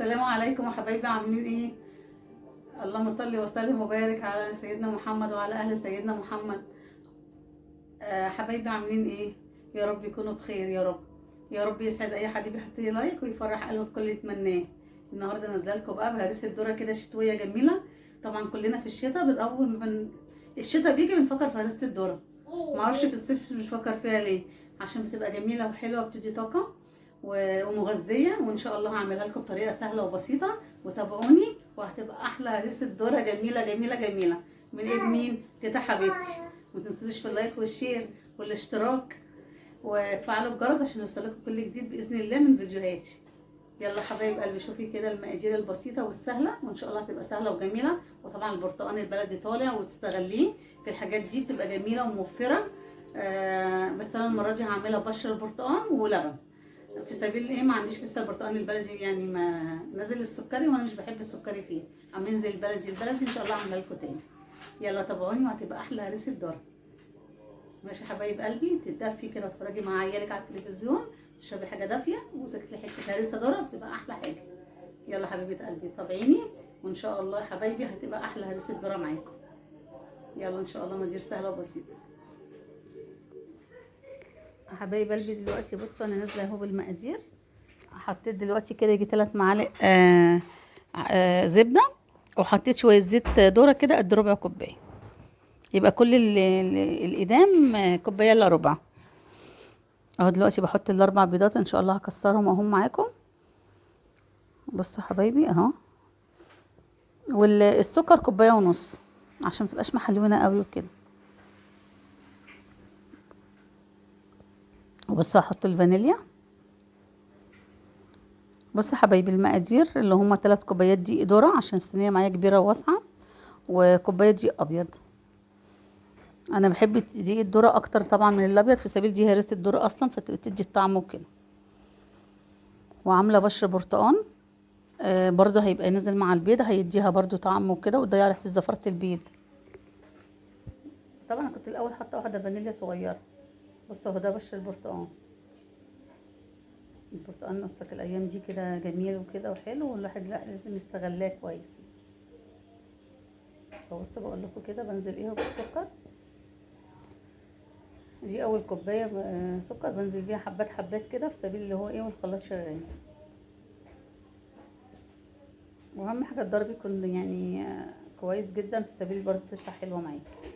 السلام عليكم يا حبايبي، عاملين ايه؟ اللهم صل وسلم وبارك على سيدنا محمد وعلى اهل سيدنا محمد. حبايبي عاملين ايه؟ يا رب يكونوا بخير يا رب. يا رب يسعد اي حد بيحط لي لايك ويفرح قلبه بكل اللي يتمناه. النهارده نزلكم بقى بهرسه ذره كده شتويه جميله. طبعا كلنا في الشتاء اول من الشتاء بيجي بنفكر في هرسه الذره. معرفش في الصيف مش بفكر فيها ليه، عشان بتبقى جميله وحلوه وبتدي طاقه ومغذيه. وان شاء الله هعملها لكم بطريقه سهله وبسيطه، وتابعوني وهتبقى احلى هرسه ذره جميله جميله جميله من ايد مين؟ تيتا حبيبتي. ما تنسوش في اللايك والشير والاشتراك وتفعلوا الجرس عشان يوصلكم كل جديد باذن الله من فيديوهاتي. يلا حبايب قلبي، شوفي كده المقادير البسيطه والسهله، وان شاء الله هتبقى سهله وجميله. وطبعا البرتقال البلدي طالع وتستغليه في الحاجات دي، بتبقى جميله وموفره. بس انا المره دي هعملها بشر البرتقال ولبن، في سبيل ايه؟ ما عنديش لسه البرتقال البلدي، يعني ما نزل السكري وانا مش بحب السكري فيه. عاملين زي البلدي ان شاء الله هعملها لكم تاني. يلا تابعوني وهتبقى احلى هرسه ذره. ماشي حبايب قلبي، تتدفي كده وتتفرجي مع عيالك على التلفزيون، تشربي حاجه دافيه وتاكلي حته هرسه ذره، بتبقى احلى حاجه. يلا حبيبه قلبي تابعيني، وان شاء الله يا حبايبي هتبقى احلى هرسه ذره معاكم. يلا ان شاء الله مقادير سهله وبسيطه. حبايب قلبي دلوقتي بصوا انا نازله اهو بالمقادير. حطيت دلوقتي كده يجي 3 معالق زبده، وحطيت شويه زيت ذره كده قد ربع كوبايه، يبقى كل الإدام كوبايه الا ربع. اهو دلوقتي بحط ال4 بيضات، ان شاء الله هكسرهم اهم معاكم. بصوا حبايبي اهو. والسكر كوبايه ونص عشان متبقاش محلونه قوي وكده. وبصوا هحط الفانيليا. بصوا حبايبي المقادير اللي هما 3 كوبايات دقيق ذره، عشان الصينيه معايا كبيره وواسعه، وكوبايه دقيق ابيض. انا بحب دقيق الذره اكتر طبعا من الابيض، في سبيل دي هرسه الذره اصلا فتدي الطعم وكده. وعامله بشر برتقان برضو هيبقى نازل مع البيض، هيديها برضو طعم وكده، وتضيع ريحه زفره البيض. طبعا كنت الاول حاطه واحده فانيليا صغيره. بصوا اهو ده بشر البرتقان. البرتقال اصلك الايام دي كده جميل وكده وحلو، والواحد لا لازم يستغلاه كويس. فبصوا بقول لكم كده بنزل ايه بالسكر. دي اول كوبايه سكر بنزل بيها حبات حبات كده، في سبيل اللي هو ايه والخلاط شغال. واهم حاجه الضرب يكون يعني كويس جدا، في سبيل برضه تطلع حلوه معاكي.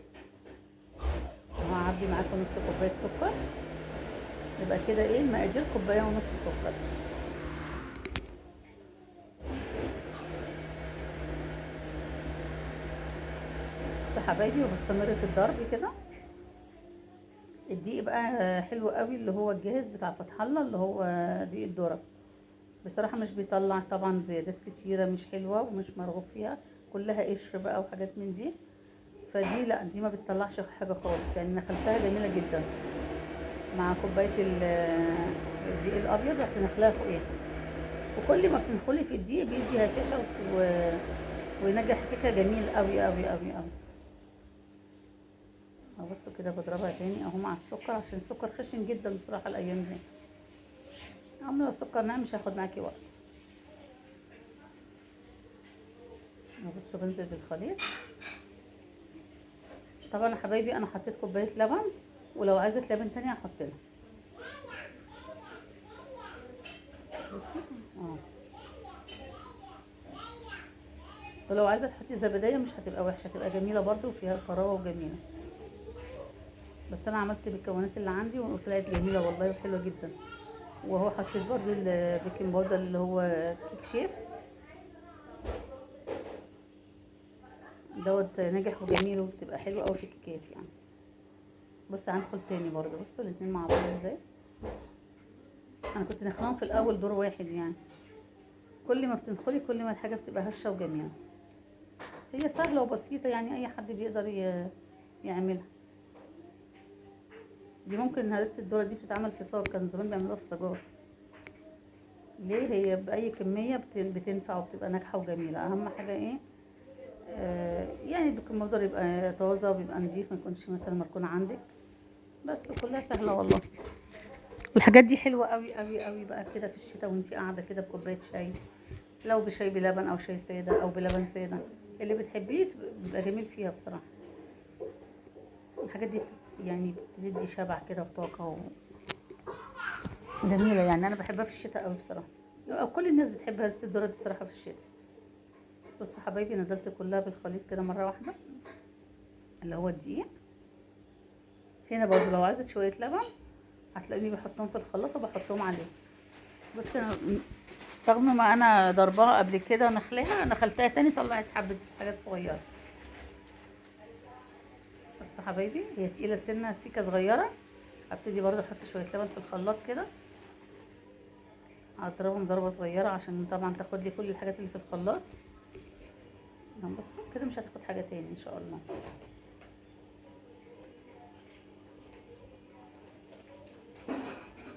هعبي معاكم نص كوبايه سكر، يبقى كده ايه المقادير كوبايه ونص سكر. بصوا حبايبي وبستمر في الضرب كده. الدقيق بقى حلو قوي اللي هو الجاهز بتاع فتح الله، اللي هو دقيق الذره. بصراحه مش بيطلع طبعا زيادات كتيره مش حلوه ومش مرغوب فيها، كلها قشر بقى وحاجات من دي. فدي لا، دي ما بتطلعش حاجه خالص، يعني نخلتها جميله جدا مع كوبايه الدقيق الابيض، وهتنخلها فوقيها. وكل ما بتدخلي في الدقيق بيدي هشاشه وينجح كيكه جميل قوي قوي قوي قوي. بصوا كده بضربها تاني اهو مع السكر، عشان السكر خشن جدا بصراحه الايام دي. اما لو السكر ناعم مش هياخد معاكي وقت. بصوا بنزل بالخليط. طبعا يا حبايبي انا حطيت كوبايه لبن، ولو عايزه لبن تاني هحط لها. بصي ولو عايزه تحطي زبديه مش هتبقى وحشه، هتبقى جميله برده وفيها طراوه وجميله. بس انا عملت بالمكونات اللي عندي وطلعت جميله والله وحلوه جدا. وهو حطيت برده البيكنج باودر اللي هو كيك شيف دوت، ناجح وجميل وبتبقى حلوه قوي في الكيكات يعني. بص هندخل تاني برده، بصوا الاتنين مع بعض ازاي. انا كنت نخلاهم في الاول دور واحد يعني. كل ما بتدخلي كل ما الحاجه بتبقى هشه وجميله. هي سهله وبسيطه يعني، اي حد بيقدر يعملها. دي ممكن هرسه الذره دي بتتعمل في صاج، كان زمان بيعملوها في صاجات. ليه؟ هي باي كميه بتنفع وبتبقى ناجحه وجميله. اهم حاجه ايه؟ يعني البيكنج باودر يبقى طازه وبيبقى نضيف، ما يكونش مثلا مركون عندك. بس كلها سهله والله. الحاجات دي حلوه قوي قوي قوي بقى كده في الشتاء وانتي قاعده كده بكوبايه شاي، لو بشاي بلبن او شاي ساده او بلبن ساده، اللي بتحبيه بيبقى جميل فيها بصراحه. الحاجات دي يعني بتدي شبع كده وطاقه جميله، يعني انا بحبها في الشتاء قوي بصراحه، او كل الناس بتحبها بس الذره بصراحه في الشتاء. بصوا حبايبي نزلت كلها بالخليط كده مره واحده، اللي هو الدقيق. هنا برضو لو عايزه شويه لبن هتلاقيني بحطهم في الخلاط وبحطهم عليه. بص انا رغم ما انا ضرباها قبل كده نخلتها تاني طلعت حبه حاجات صغيره. بس حبايبي هي تقيله سنه سيكه صغيره. هبتدي برضو احط شويه لبن في الخلاط كده، هضربهم ضربه صغيره عشان طبعا تاخد لي كل الحاجات اللي في الخلاط. بصوا كده مش هتاخد حاجه تاني ان شاء الله.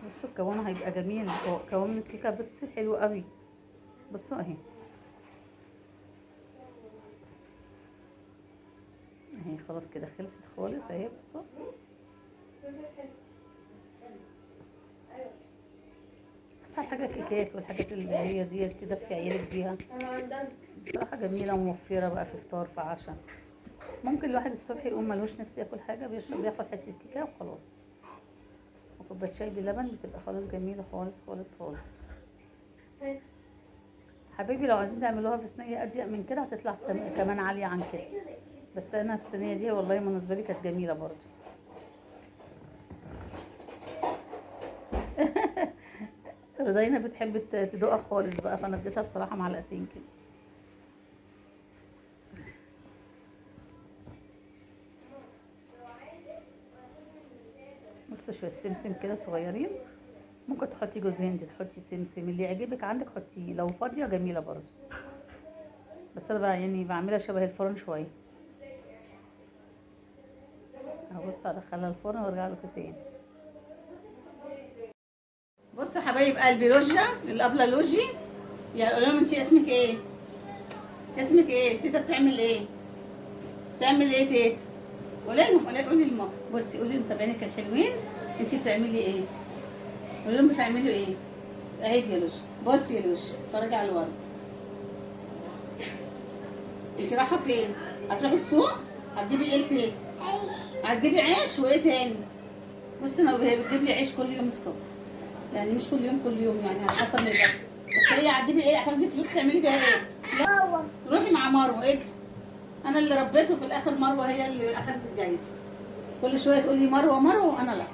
بصوا الكوان هيبقى جميل، كوان الكيكه بصوا حلو قوي. بصوا اهي خلاص كده خلصت خالص اهي. بصوا بس حاجه كيكات والحاجات اللي هي ديت تدفي عيالك بيها بصراحه جميله وموفره بقى في فطار في عشاء. ممكن الواحد الصبح يقوم ملوش نفس ياكل حاجه بياخد حته كيكه وخلاص، وكوبايه شاي بلبن بتبقى خلاص جميله خالص خالص خالص. حبيبي لو عايزين تعملوها في صينيه اضيق من كده هتطلع كمان عاليه عن كده، بس انا الصينيه دي والله بالنسبه لي كانت جميله برضو. رضينا بتحب تدوقها خالص بقى، فانا اديتها بصراحه معلقتين كده. بص شويه سمسم كده صغيرين، ممكن تحطي جوز هند، تحطي سمسم اللي يعجبك عندك حطيه، لو فاضيه جميله برضو. بس انا بقى يعني بعملها شبه الفرن شويه. هبص ادخلها الفرن وارجع لكم تاني. بصوا حبايب قلبي لوجة الابله لوجي، يعني قولوا لهم انت اسمك ايه؟ اسمك ايه؟ تيتا بتعمل ايه؟ بتعمل ايه تيتا؟ قولي لهم قولي لهم بصي قولي لمتابعينك الحلوين انت بتعملي ايه؟ قولي لهم بتعملوا ايه؟ عيب يا لوجة. بصي يا لوجة اتفرجي على الورد. انت رايحه فين؟ هتروحي السوق؟ هتجيبي ايه لتيتا؟ عيش. هتجيبي عيش وايه تاني؟ بصي هي بتجيب لي عيش كل يوم الصبح، يعني مش كل يوم يعني على حسب ما يبقى. بس هي هتجيبي ايه؟ هتاخدي فلوس تعملي بيها ايه؟ لا روحي مع مروه اجري. انا اللي ربيته في الاخر، مروه هي اللي اخذت الجايزه. كل شويه تقول لي مروه مروه، انا لا.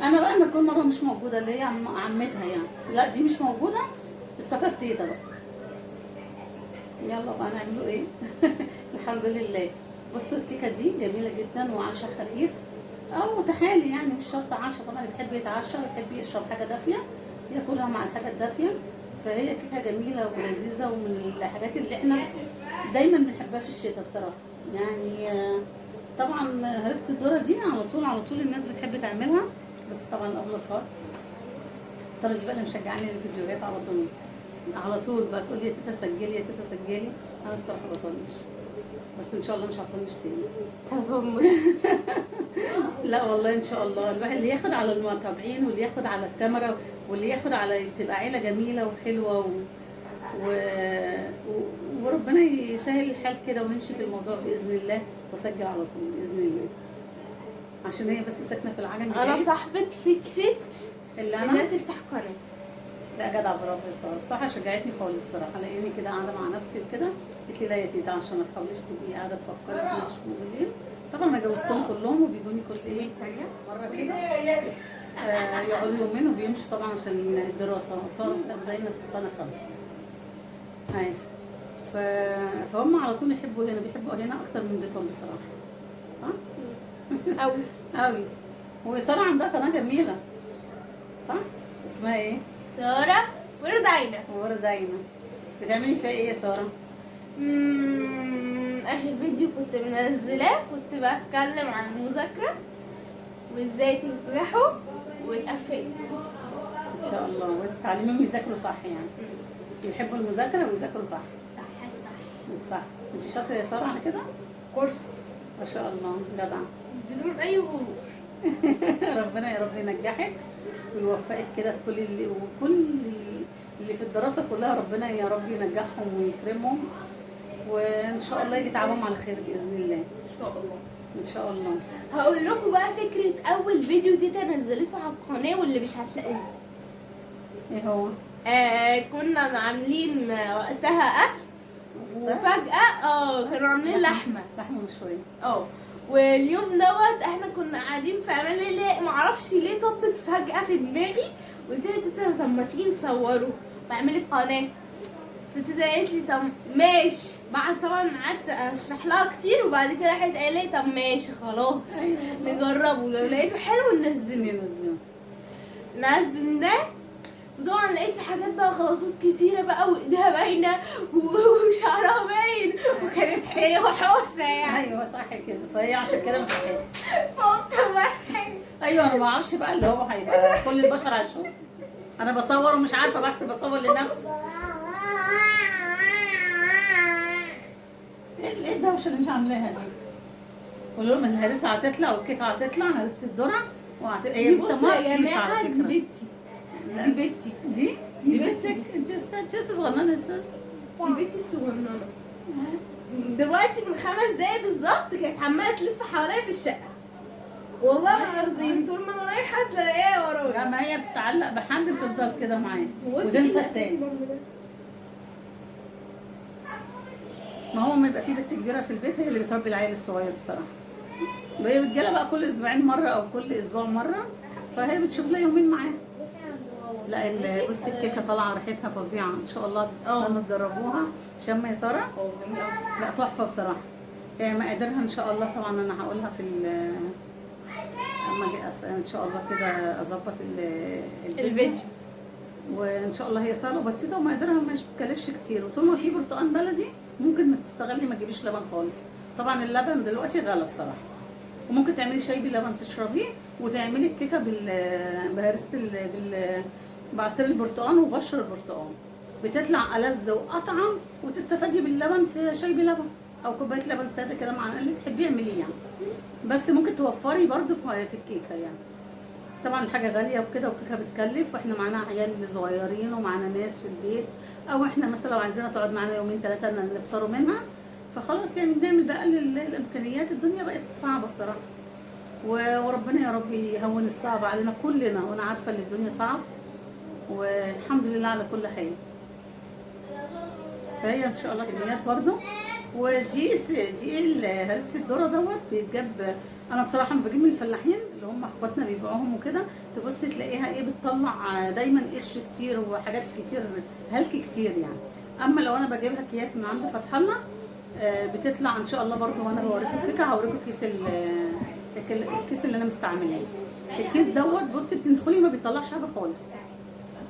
انا بقى لما تكون مروه مش موجوده اللي هي عمتها يعني، لا دي مش موجوده تفتكر تيتا بقى. يلا بقى نعملوا ايه؟ الحمد لله. بصوا الكيكه دي جميله جدا وعشاء خفيف او تحالي، يعني مش شرط عشاء طبعا، اللي بيحب يتعشى ويحب يشرب حاجه دافيه ياكلها مع الحاجه الدافيه. فهي كيكه جميله ولذيذه ومن الحاجات اللي احنا دايما بنحبها في الشتاء بصراحه. يعني طبعا هرسه الذره دي على طول الناس بتحب تعملها، بس طبعا الابله ساره دي بقى اللي مشجعاني الفيديوهات على طول بقى تقول لي يا تيتا سجلي يا تيتا سجلي. انا بصراحه بطنش، بس ان شاء الله مش هطنش تاني. هطنش. لا والله ان شاء الله الواحد اللي ياخد على المتابعين واللي ياخد على الكاميرا واللي ياخد على تبقى عيله جميله وحلوه و... وربنا يسهل الحال كده ونمشي في الموضوع باذن الله، واسجل على طول باذن الله، عشان هي بس ساكنه في العجم. انا صاحبة فكرة اللي انها تفتح قناة. لا جدع برافو يا ساره، بصراحه شجعتني خالص بصراحه، لاني كده قاعده مع نفسي وكده قلت لي لا يا تيتا عشان ما تحاوليش تبقي قاعده تفكري احنا مش موجودين. طبعا انا جوزتهم كلهم وبيجوني كل ايه ثانيه مره كده يقعدوا يومين وبيمشوا طبعا عشان الدراسه. ساره بدأنا في السنه 5. هاي فهم على طول بيحبوا هنا اكتر من بيتهم بصراحه. صح؟ قوي قوي. وساره عندها قناه جميله صح؟ اسمها ايه؟ سارة وردينا. بتعملي فيها ايه يا ساره؟ اخر فيديو كنت منزلاه كنت بتكلم عن المذاكرة وازاي تنجحوا وتقفلوا ان شاء الله، وتعلميهم يذاكروا صح، يعني يحبوا المذاكره ويذاكروا صح. صح. انت شاطره يا ساره على كده؟ كورس ما شاء الله جدعه. بدون اي غرور. ربنا يا رب ينجحك ويوفقك كده في كل اللي في الدراسه كلها ربنا يا رب ينجحهم ويكرمهم، وان شاء الله يجي تعبهم على خير باذن الله. ان شاء الله. ان شاء الله. هقول لكم بقى فكره اول فيديو دي نزلته على القناه واللي مش هتلاقيه. ايه هو؟ كنا عاملين وقتها اكل، وفجاه كانوا عاملين لحمه مشويه. واليوم دوت احنا كنا قاعدين في امان الله، معرفش ليه طبت فجاه في دماغي، قلت لها تيتا طب ما تيجي نصوره واعملي قناه. فتيتا قالت لي طب ماشي. بعد طبعا قعدت اشرح لها كتير، وبعد كده راحت قالت لي طب ماشي خلاص نجربه، لو لقيته حلو ننزله. نزل ده، وطبعا لقيت في حاجات بقى غلطات كتيره بقى، وايديها باينه وشعرها باين، وكانت حلوه حوسه يعني. ايوه صح كده، فهي عشان كده مسحت. فقمت مسحت. ايوه انا ما اعرفش بقى اللي هو هيبقى كل البشر هيشوف. انا بصور ومش عارفه بحسب بصور لنفسي. ايه الدوشه اللي مش عاملاها دي؟ قول لهم الهريسه هتطلع والكيكه هتطلع، هريسه الذره هي بصوا يا جماعه دي بنتي. دي بنتي. دي بنتك؟ انت لسه صغننه اساس. دي بنتي الصغننه. دلوقتي من 5 دقايق بالظبط كانت عماله تلف حواليا في الشقه. والله العظيم طول ما انا رايحه تلاقيها ورايا. لا ما هي بتتعلق بحد بتفضل كده معايا وتنسى التاني. ما هو ما يبقى في بنت كبيره في البيت هي اللي بتربي العيل الصغير بصراحه، وهي بتجيلها بقى كل اسبوعين مره او كل اسبوع مره، فهي بتشوف لها يومين معاها. لا بصي الكيكه طالعه ريحتها فظيعه ان شاء الله. لما تجربوها شم يا ساره. لا تحفه بصراحه. مقاديرها ان شاء الله طبعا انا هقولها في اما اجي ان شاء الله كده اظبط الفيديو. وان شاء الله هي سهله وبسيطه ومقاديرها مش بتكلفش كتير، وطول ما في برتقال بلدي ممكن ما تستغلي ما تجيبيش لبن خالص. طبعا اللبن دلوقتي غلى بصراحه، وممكن تعملي شاي بلبن تشربيه، وتعملي الكيكه بهرسه بعصير البرتقال وبشر البرتقال، بتطلع ألذ واطعم، وتستفادي باللبن في شاي بلبن او كوبايه لبن ساده كده مع اللي تحبيه اعمليه يعني. بس ممكن توفري برده في الكيكه يعني. طبعا الحاجه غاليه وكده والكيكه بتكلف، واحنا معانا عيال صغيرين ومعانا ناس في البيت، او احنا مثلا لو عايزينها تقعد معانا يومين 3 نفطروا منها، فخلاص يعني بنعمل بأقل الامكانيات. الدنيا بقت صعبه بصراحه، وربنا يا رب يهون الصعب علينا كلنا، وانا عارفه ان الدنيا صعب والحمد لله على كل حال. فهي ان شاء الله كميات برضو. ودي هرسه الذره دوت بيتجاب. انا بصراحه لما بجيب من الفلاحين اللي هم اخواتنا بيبيعوهم وكده، تبصي تلاقيها بتطلع دايما قشر كتير وحاجات كتير هلك كتير يعني. اما لو انا بجيبها اكياس من عند فتح الله بتطلع ان شاء الله برضو. وانا بوريكم الكيكه هوريكم الكيس اللي انا مستعملاه. الكيس دوت بصي بتدخلي ما بيطلعش حاجه خالص،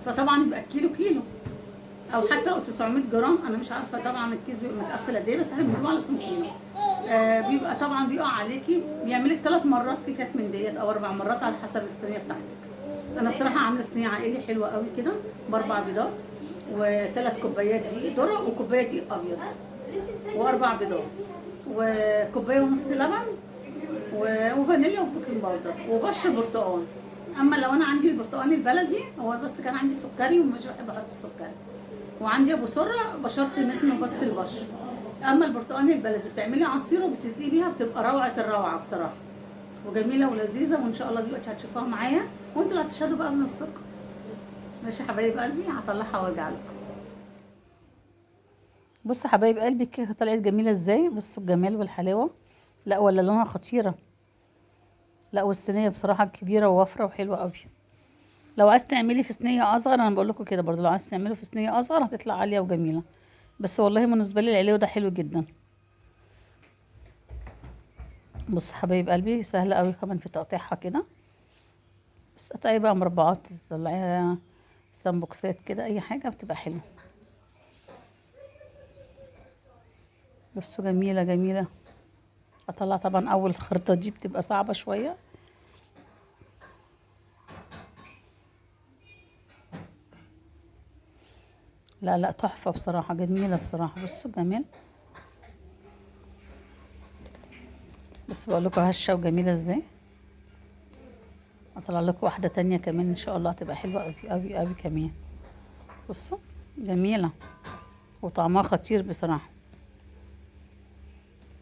فطبعا يبقى كيلو او حتى لو 900 جرام. انا مش عارفه طبعا الكيس بيبقى متقفل قد ايه، بس احنا بنجيبه على اسمه كيلو. بيبقى طبعا بيقع عليكي، بيعملك 3 مرات كيكات من ديت او 4 مرات على حسب الصينيه بتاعتك. انا بصراحه عامله صينيه عائلي حلوه قوي كده ب4 بيضات و3 كوبايات دي ذره وكوبايه دي ابيض و4 بيضات وكوبايه ونص لبن وفانيليا وبيكنج باودر وبشر برتقال. اما لو انا عندي البرتقال البلدي هو بس كان عندي سكري ومش بحب احط السكري، وعندي ابو سره بشرت منه بس البشر. اما البرتقال البلدي بتعملي عصير وبتسقي بيها بتبقى روعه الروعه بصراحه، وجميله ولذيذه. وان شاء الله دلوقتي هتشوفوها معايا وانتوا اللي هتشهدوا بقى بنفسكم. ماشي يا حبايب قلبي، هطلعها وارجع لكم. بصوا حبايب قلبي الكيكه طلعت جميله ازاي، بصوا الجمال والحلاوه. لا ولا لونها خطيره. لا والصينيه بصراحه كبيره ووفره وحلوه قوي. لو عايز تعملي في صينيه اصغر انا بقول لكم كده برضو، لو عايز تعملوا في صينيه اصغر هتطلع عاليه وجميله، بس والله بالنسبه لي العليو ده حلو جدا. بص حبايب قلبي سهله قوي كمان في تقطيعها كده، بس قطعي بقى مربعات تطلعيها سمبوكسات كده، اي حاجه بتبقى حلوه. بصوا جميله جميله. اطلع طبعا اول خرطه دي بتبقى صعبه شويه، لا لا تحفه بصراحه، جميله بصراحه. بصوا جميل، بس بقول لكم هشه وجميله ازاي. اطلع لكم واحده تانية كمان ان شاء الله هتبقى حلوه قوي قوي قوي كمان. بصوا جميلة وطعمها خطير بصراحة.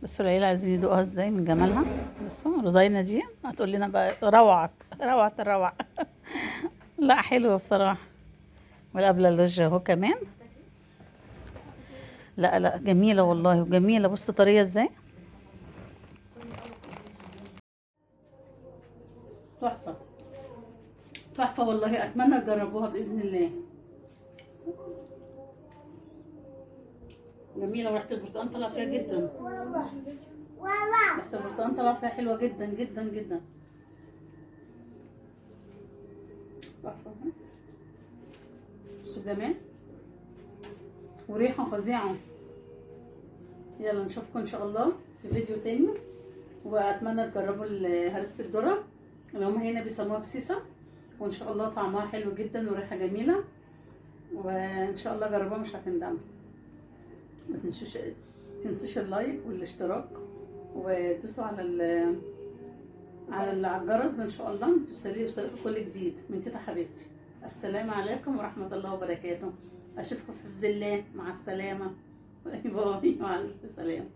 بصوا العيلة عايزين يدوقها ازاي من جمالها. بصوا رضينا دي هتقول لنا بقى روعة روعة الروعة. لا حلوة بصراحة. والقبلة اللوجة اهو كمان. لا لا جميلة والله وجميلة. بصوا طرية ازاي، تحفة تحفة والله. اتمنى تجربوها باذن الله. جميلة وريحة البرتقال طالعة فيها جدا. ريحة البرتقال طالعة فيها حلوة جدا جدا جدا. تحفة. بصوا الجمال وريحة فظيعة. يلا نشوفكم ان شاء الله في فيديو تاني. واتمنى تجربوا هرسة الذرة اللي هم هنا بيسموها بسيسة، وان شاء الله طعمها حلو جدا وريحة جميلة، وان شاء الله جربوها مش هتندموا. ما تنسوش اللايك والاشتراك، وتدوسوا على الجرس ان شاء الله توصلكم كل جديد من تيتا حبيبتي. السلام عليكم ورحمة الله وبركاته. اشوفكم في حفظ الله. مع السلامة. باي باي. مع الف سلامة.